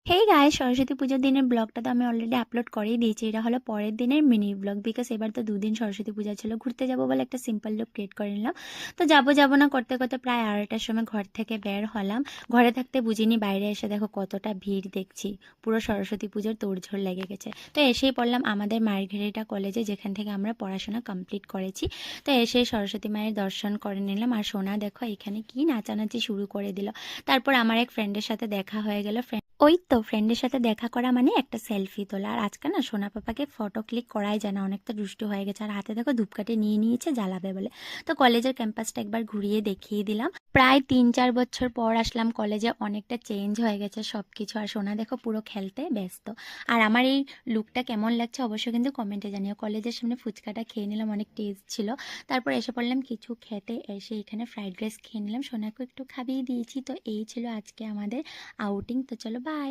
Hey guys, Saraswati পুজোর দিনের ব্লগটা তো আমি অলরেডি আপলোড করেই দিয়েছি। এটা হলো পরের দিনের মিনি ব্লগ, বিকজ এবার তো দুদিন সরস্বতী পূজা ছিল। ঘুরতে যাবো বলে একটা সিম্পল লুক ক্রিয়েট করে নিলাম। তো যাবো না করতে করতে প্রায় 2:30টার সময় ঘর থেকে বের হলাম। ঘরে থাকতে বুঝিনি, বাইরে এসে দেখো কতটা ভিড় দেখছি। পুরো সরস্বতী পুজোর তোড়ঝোড় লেগে গেছে। তো এসেই পড়লাম আমাদের মার্ঘেরিটা কলেজে, যেখান থেকে আমরা পড়াশোনা কমপ্লিট করেছি। তো এসে সরস্বতী মায়ের দর্শন করে নিলাম। আর সোনা দেখো এখানে কি নাচানাচি শুরু করে দিল। তারপর আমার এক ফ্রেন্ডের সাথে দেখা হয়ে গেল। ওই তো ফ্রেন্ডের সাথে দেখা করা মানে একটা সেলফি তোলা। আর আজকে না সোনা পাপাকে ফটো ক্লিক করাই যায় না, অনেকটা দুষ্টু হয়ে গেছে। আর হাতে দেখো ধূপকাঠি নিয়ে নিয়েছে, জ্বালাবে বলে। তো কলেজের ক্যাম্পাসটা একবার ঘুরিয়ে দেখিয়ে দিলাম। প্রায় 3-4 বছর পর আসলাম কলেজে, অনেকটা চেঞ্জ হয়ে গেছে সবকিছু। আর সোনা দেখো পুরো খেলতে ব্যস্ত। আর আমার এই লুকটা কেমন লাগছে অবশ্যই কিন্তু কমেন্টে জানিও। কলেজের সামনে ফুচকাটা খেয়ে নিলাম, অনেক টেস্ট ছিল। তারপর এসে পড়লাম কিছু খেতে। এসে এখানে ফ্রাইড রাইস খেয়ে নিলাম, সোনাকে একটু খাইয়ে দিয়েছি। তো এই ছিল আজকে আমাদের আউটিং। তো চলো